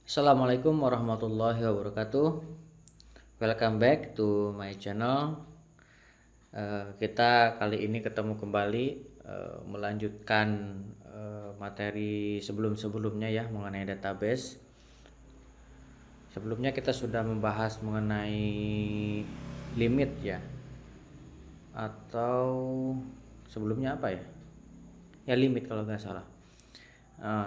Assalamualaikum warahmatullahi wabarakatuh. Welcome back to my channel. Kita kali ini ketemu kembali melanjutkan materi sebelum-sebelumnya ya mengenai database. Sebelumnya kita sudah membahas mengenai limit ya, atau sebelumnya apa ya? Ya limit kalau nggak salah.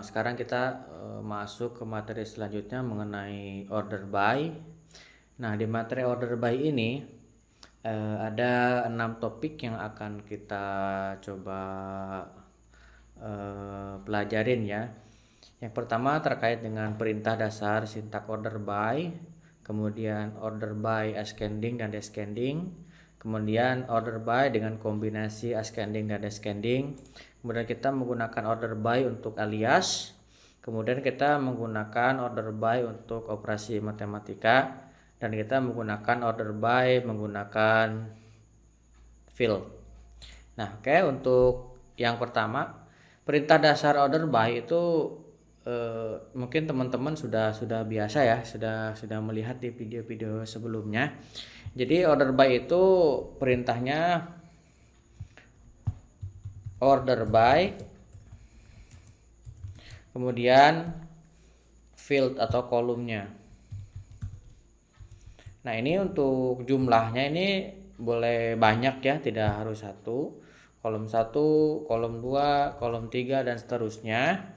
Sekarang kita masuk ke materi selanjutnya mengenai order by. Nah, di materi order by ini ada 6 topik yang akan kita coba pelajarin ya. Yang pertama terkait dengan perintah dasar sintak order by, kemudian order by ascending dan descending, kemudian order by dengan kombinasi ascending dan descending, kemudian kita menggunakan order by untuk alias, kemudian kita menggunakan order by untuk operasi matematika, dan kita menggunakan order by menggunakan field. Nah, oke, untuk yang pertama perintah dasar order by itu mungkin teman-teman sudah biasa ya, sudah melihat di video-video sebelumnya. Jadi order by itu perintahnya order by, kemudian field atau kolomnya. Nah, ini untuk jumlahnya ini boleh banyak ya, tidak harus satu. Kolom 1, kolom 2, kolom 3 dan seterusnya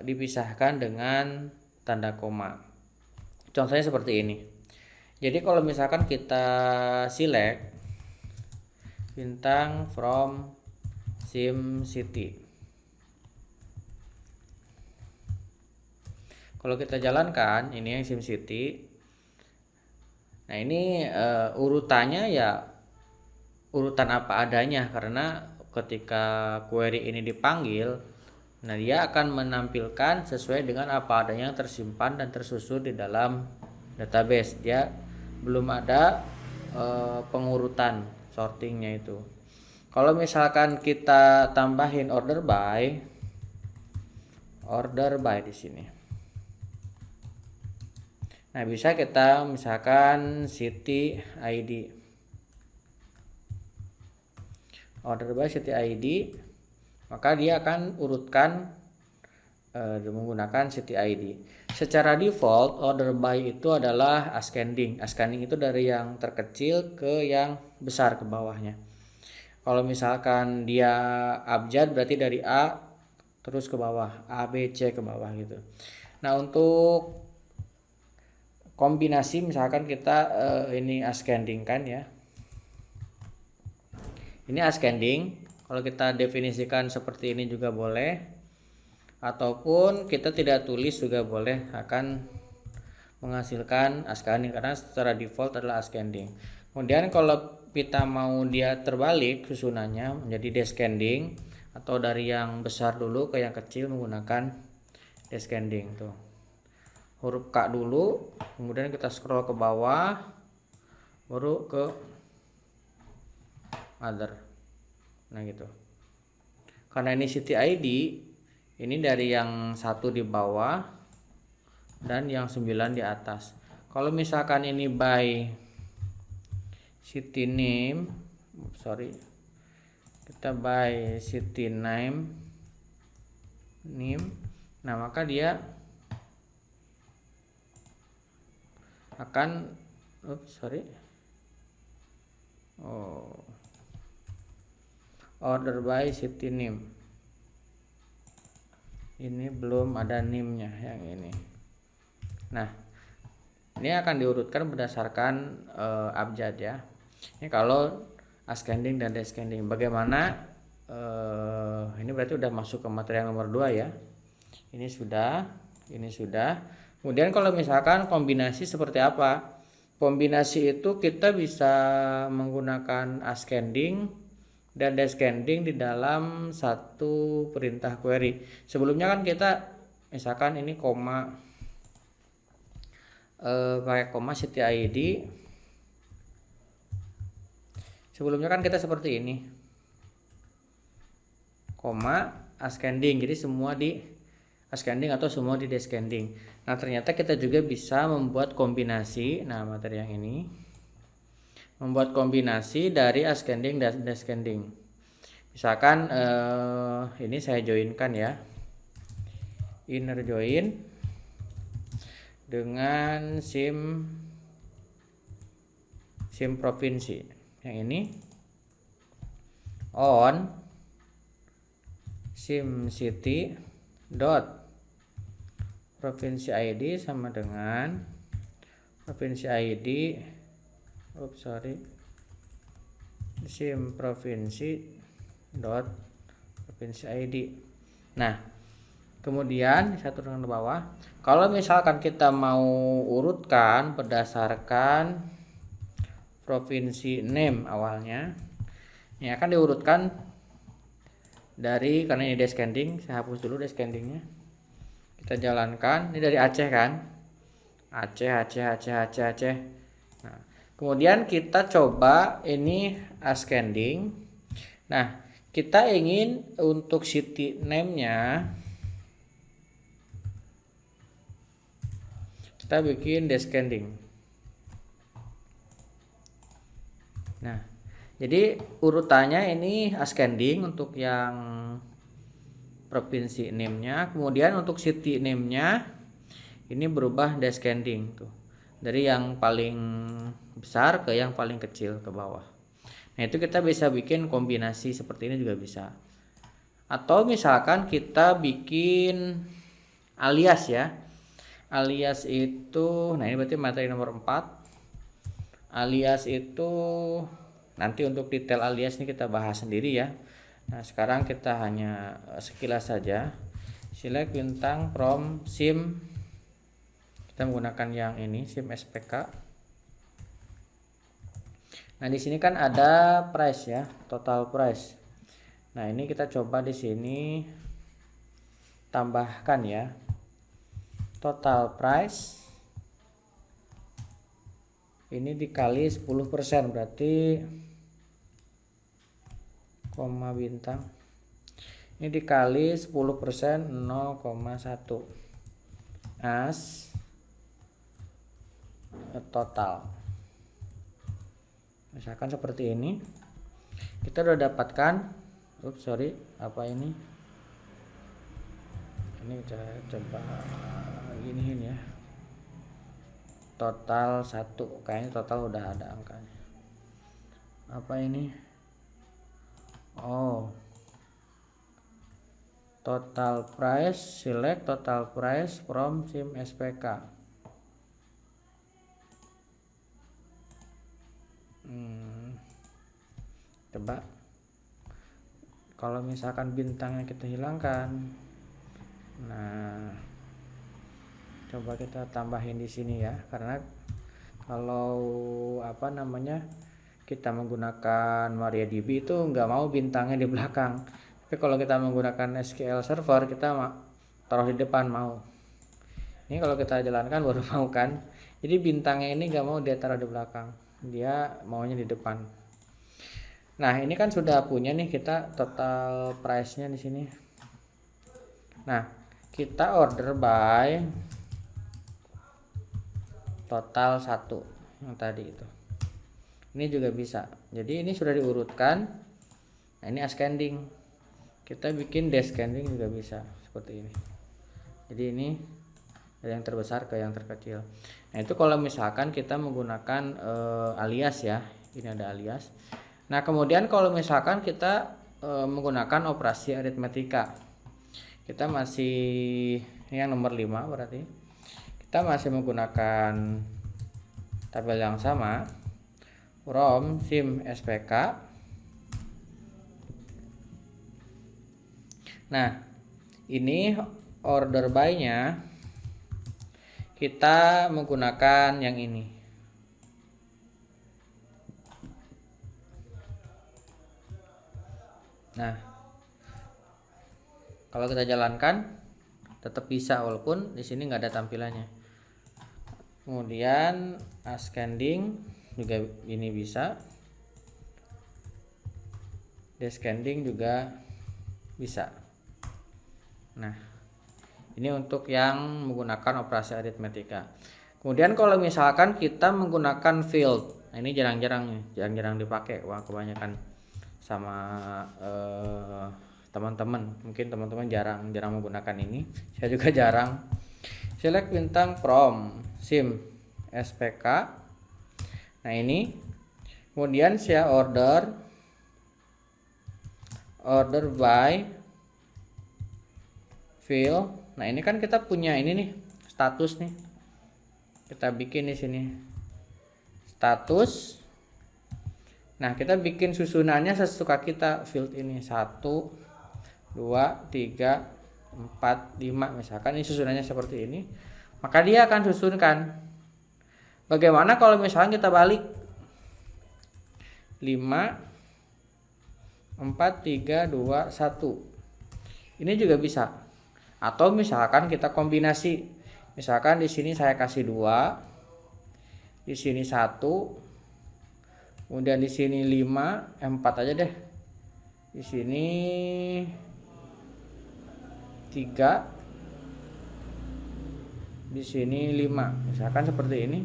dipisahkan dengan tanda koma. Contohnya seperti ini. Jadi kalau misalkan kita select bintang from SimCity, kalau kita jalankan ini yang SimCity, nah ini urutannya ya urutan apa adanya, karena ketika query ini dipanggil, nah dia akan menampilkan sesuai dengan apa adanya yang tersimpan dan tersusun di dalam database. Dia belum ada pengurutan sortingnya itu. Kalau misalkan kita tambahin order by di sini, nah bisa kita misalkan city ID, order by city ID, maka dia akan urutkan menggunakan city ID. Secara default order by itu adalah ascending. Ascending itu dari yang terkecil ke yang besar ke bawahnya. Kalau misalkan dia abjad berarti dari A terus ke bawah, A, B, C ke bawah gitu. Nah, untuk kombinasi misalkan kita ini ascending kan ya. Ini ascending. Kalau kita definisikan seperti ini juga boleh, ataupun kita tidak tulis juga boleh, akan menghasilkan ascending karena secara default adalah ascending. Kemudian kalau kita mau dia terbalik susunannya menjadi descending, atau dari yang besar dulu ke yang kecil menggunakan descending tuh. Huruf K dulu, kemudian kita scroll ke bawah, baru ke other. Nah gitu. Karena ini city ID, ini dari yang 1 di bawah dan yang 9 di atas. Kalau misalkan ini by city name, kita by city name, nah maka dia akan order by city name. Ini belum ada name-nya yang ini. Nah, ini akan diurutkan berdasarkan abjad ya. Ini kalau ascending dan descending. Bagaimana? Ini berarti udah masuk ke materi yang nomor 2 ya. Ini sudah. Kemudian kalau misalkan kombinasi seperti apa? Kombinasi itu kita bisa menggunakan ascending dan descending di dalam satu perintah query. Sebelumnya kan kita misalkan ini koma, pakai koma city ID. Sebelumnya kan kita seperti ini, koma ascending, jadi semua di ascending atau semua di descending. Nah, ternyata kita juga bisa membuat kombinasi. Nah, materi yang ini membuat kombinasi dari ascending dan descending. Misalkan ini saya joinkan ya, inner join dengan sim provinsi. Yang ini on sim city dot provinsi ID sama dengan provinsi ID sim provinsi dot provinsi ID. Nah, kemudian saya turunkan ke bawah. Kalau misalkan kita mau urutkan berdasarkan provinsi name awalnya, ini akan diurutkan dari, karena ini descending, saya hapus dulu descendingnya. Kita jalankan, ini dari Aceh kan, Aceh. Nah, kemudian kita coba ini ascending. Nah, kita ingin untuk city name-nya kita bikin descending. Nah, jadi urutannya ini ascending untuk yang provinsi name-nya, kemudian untuk city name-nya ini berubah descending tuh. Dari yang paling besar ke yang paling kecil ke bawah. Nah, itu kita bisa bikin kombinasi seperti ini juga bisa. Atau misalkan kita bikin alias ya. Alias itu, nah ini berarti materi nomor 4. Alias itu nanti untuk detail alias ini kita bahas sendiri ya. Nah, sekarang kita hanya sekilas saja. Select bintang from sim. Kita menggunakan yang ini, sim SPK. Nah, di sini kan ada price ya, total price. Nah, ini kita coba di sini tambahkan ya. Total price ini dikali 10%, berarti koma bintang. Ini dikali 10% 0,1 as total. Misalkan seperti ini. Kita udah dapatkan, apa ini? Ini saya coba giniin ya. Total 1, kayaknya total udah ada angkanya. Apa ini? Oh, total price, select total price from sim SPK. Coba kalau misalkan bintangnya kita hilangkan, nah coba kita tambahin di sini ya, karena kalau kita menggunakan MariaDB itu nggak mau bintangnya di belakang, tapi kalau kita menggunakan SQL Server kita taruh di depan mau. Ini kalau kita jalankan baru mau kan, jadi bintangnya ini nggak mau dia taruh di belakang, dia maunya di depan. Nah, ini kan sudah punya nih kita total price-nya di sini. Nah, kita order by total 1 yang tadi itu. Ini juga bisa. Jadi ini sudah diurutkan. Nah, ini ascending. Kita bikin descending juga bisa seperti ini. Jadi ini dari yang terbesar ke yang terkecil. Nah, itu kalau misalkan kita menggunakan alias ya. Ini ada alias. Nah, kemudian kalau misalkan kita menggunakan operasi aritmetika, kita masih yang nomor 5 berarti kita masih menggunakan tabel yang sama, from sim SPK. Nah, ini order by-nya kita menggunakan yang ini. Nah, kalau kita jalankan tetap bisa walaupun di sini nggak ada tampilannya. Kemudian ascending juga ini bisa, descending juga bisa. Nah, Ini untuk yang menggunakan operasi aritmetika. Kemudian kalau misalkan kita menggunakan field, nah ini jarang-jarang dipakai. Wah, kebanyakan sama teman-teman, mungkin teman-teman jarang menggunakan ini. Saya juga jarang. Select bintang from SIM SPK. Nah ini, kemudian saya order by field. Nah ini kan kita punya ini nih, status nih. Kita bikin di sini status. Nah kita bikin susunannya sesuka kita, field ini 1 2 3 4 5, misalkan ini susunannya seperti ini, maka dia akan susunkan. Bagaimana kalau misalnya kita balik 5 4 3 2 1, ini juga bisa. Atau misalkan kita kombinasi, misalkan di sini saya kasih 2, di sini 1, kemudian di sini 5, 4 aja deh, di sini 3, di sini 5, misalkan seperti ini.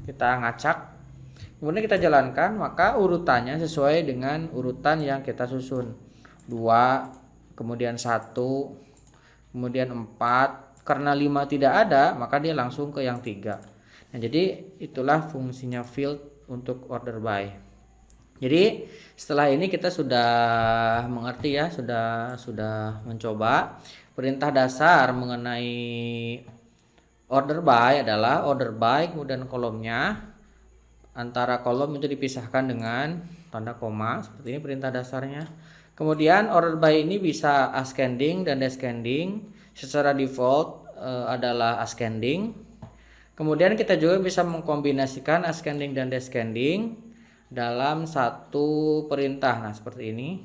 Kita ngacak, kemudian kita jalankan, maka urutannya sesuai dengan urutan yang kita susun. 2, kemudian 1, kemudian 4. Karena 5 tidak ada, maka dia langsung ke yang 3. Nah, jadi itulah fungsinya field untuk order by. Jadi setelah ini kita sudah mengerti ya, sudah mencoba. Perintah dasar mengenai order by adalah order by, kemudian kolomnya, antara kolom itu dipisahkan dengan tanda koma, seperti ini perintah dasarnya. Kemudian order by ini bisa ascending dan descending. Secara default adalah ascending. Kemudian kita juga bisa mengkombinasikan ascending dan descending dalam satu perintah. Nah seperti ini,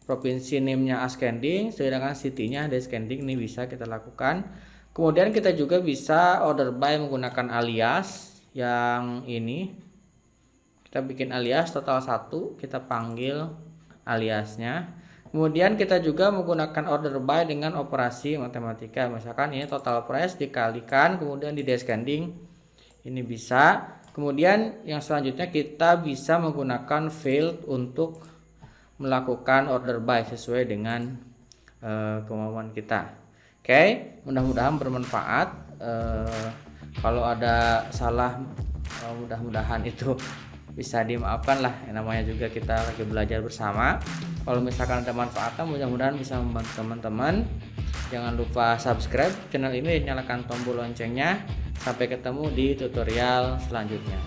provinsi name-nya ascending, sedangkan city-nya descending. Ini bisa kita lakukan. Kemudian kita juga bisa order by menggunakan alias. Yang ini kita bikin alias total 1, kita panggil aliasnya. Kemudian kita juga menggunakan order by dengan operasi matematika. Misalkan ini total price dikalikan kemudian di descending, ini bisa. Kemudian yang selanjutnya kita bisa menggunakan field untuk melakukan order by sesuai dengan kemauan kita. Oke, mudah-mudahan bermanfaat. Kalau ada salah, mudah-mudahan itu bisa dimaafkan lah. Namanya juga kita lagi belajar bersama. Kalau misalkan ada manfaatnya, mudah-mudahan bisa membantu teman-teman. Jangan lupa subscribe channel ini dan nyalakan tombol loncengnya. Sampai ketemu di tutorial selanjutnya.